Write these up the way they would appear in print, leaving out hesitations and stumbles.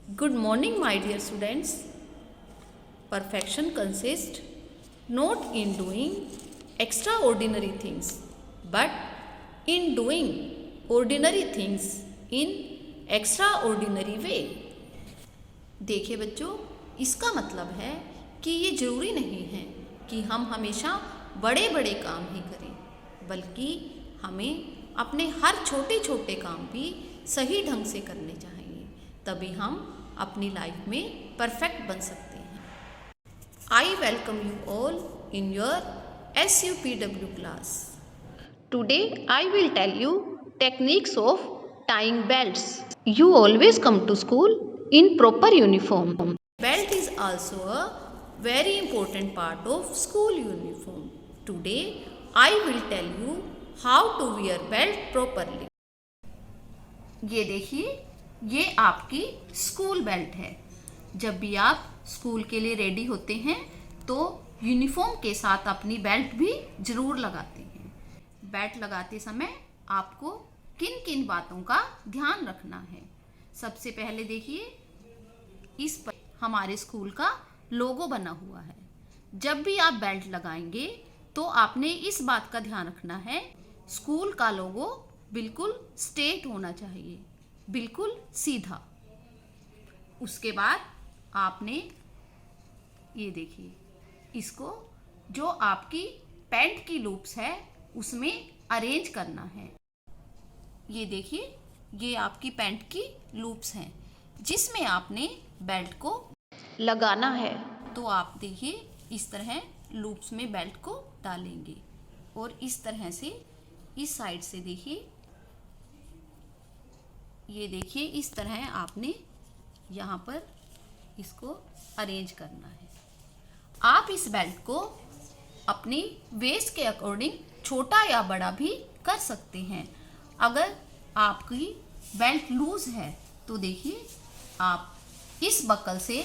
Good morning, my dear students. Perfection consists not in doing extraordinary things, but in doing ordinary things in extraordinary way. देखिए बच्चों, इसका मतलब है कि ये ज़रूरी नहीं है कि हम हमेशा बड़े बड़े काम ही करें, बल्कि हमें अपने हर छोटे छोटे काम भी सही ढंग से करने चाहिए, तभी हम अपनी लाइफ में परफेक्ट बन सकते हैं। I welcome you all in your SUPW class. Today I will tell you techniques of tying belts. You always come to school in proper uniform. Belt is also a very important part of school uniform. Today I will tell you how to wear belt properly. ये देखिए, ये आपकी school belt है। जब भी आप school के लिए रेडी होते हैं तो यूनिफॉर्म के साथ अपनी बेल्ट भी जरूर लगाते हैं। बेल्ट लगाते समय आपको किन किन बातों का ध्यान रखना है। सबसे पहले देखिए, इस पर हमारे स्कूल का लोगो बना हुआ है। जब भी आप बेल्ट लगाएंगे तो आपने इस बात का ध्यान रखना है, स्कूल का लोगो बिल्कुल स्ट्रेट होना चाहिए, बिल्कुल सीधा। उसके बाद आपने ये देखिए, इसको जो आपकी पैंट की लूप्स है उसमें अरेंज करना है। ये देखिए, ये आपकी पैंट की लूप्स हैं जिसमें आपने बेल्ट को लगाना है। तो आप देखिए, इस तरह लूप्स में बेल्ट को डालेंगे और इस तरह से इस साइड से देखिए, ये देखिए, इस तरह आपने यहाँ पर इसको अरेंज करना है। आप इस बेल्ट को अपनी वेस्ट के अकॉर्डिंग छोटा या बड़ा भी कर सकते हैं। अगर आपकी बेल्ट लूज है तो देखिए, आप इस बकल से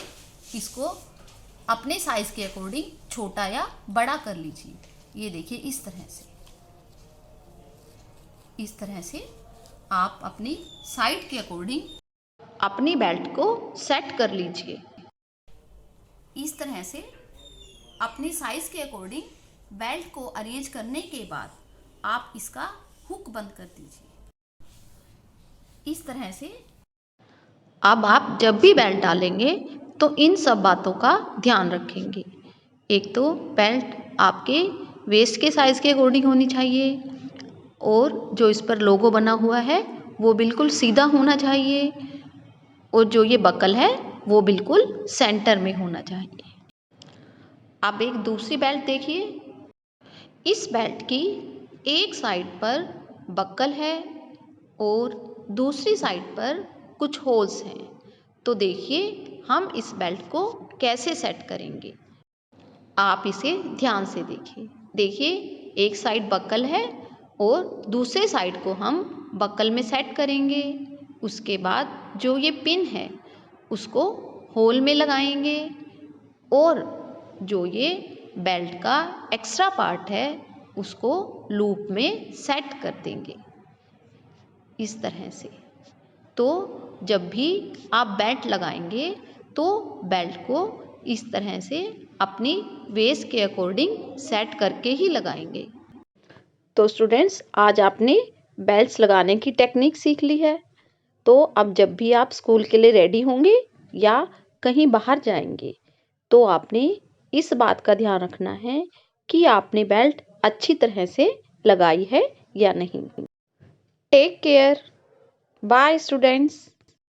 इसको अपने साइज के अकॉर्डिंग छोटा या बड़ा कर लीजिए। ये देखिए, इस तरह से आप अपनी साइड के अकॉर्डिंग अपनी बेल्ट को सेट कर लीजिए। इस तरह से अपने साइज के अकॉर्डिंग बेल्ट को अरेंज करने के बाद आप इसका हुक बंद कर दीजिए। इस तरह से अब आप जब भी बेल्ट डालेंगे तो इन सब बातों का ध्यान रखेंगे। एक तो बेल्ट आपके वेस्ट के साइज़ के अकॉर्डिंग होनी चाहिए, और जो इस पर लोगो बना हुआ है वो बिल्कुल सीधा होना चाहिए, और जो ये बकल है वो बिल्कुल सेंटर में होना चाहिए। अब एक दूसरी बेल्ट देखिए, इस बेल्ट की एक साइड पर बकल है और दूसरी साइड पर कुछ होल्स हैं। तो देखिए, हम इस बेल्ट को कैसे सेट करेंगे। आप इसे ध्यान से देखिए, एक साइड बकल है और दूसरे साइड को हम बकल में सेट करेंगे। उसके बाद जो ये पिन है उसको होल में लगाएंगे, और जो ये बेल्ट का एक्स्ट्रा पार्ट है उसको लूप में सेट कर देंगे इस तरह से। तो जब भी आप बेल्ट लगाएंगे तो बेल्ट को इस तरह से अपनी वेस्ट के अकॉर्डिंग सेट करके ही लगाएंगे। तो स्टूडेंट्स, आज आपने बेल्ट्स लगाने की टेक्निक सीख ली है। तो अब जब भी आप स्कूल के लिए रेडी होंगे या कहीं बाहर जाएंगे तो आपने इस बात का ध्यान रखना है कि आपने बेल्ट अच्छी तरह से लगाई है या नहीं। Take care. Bye students.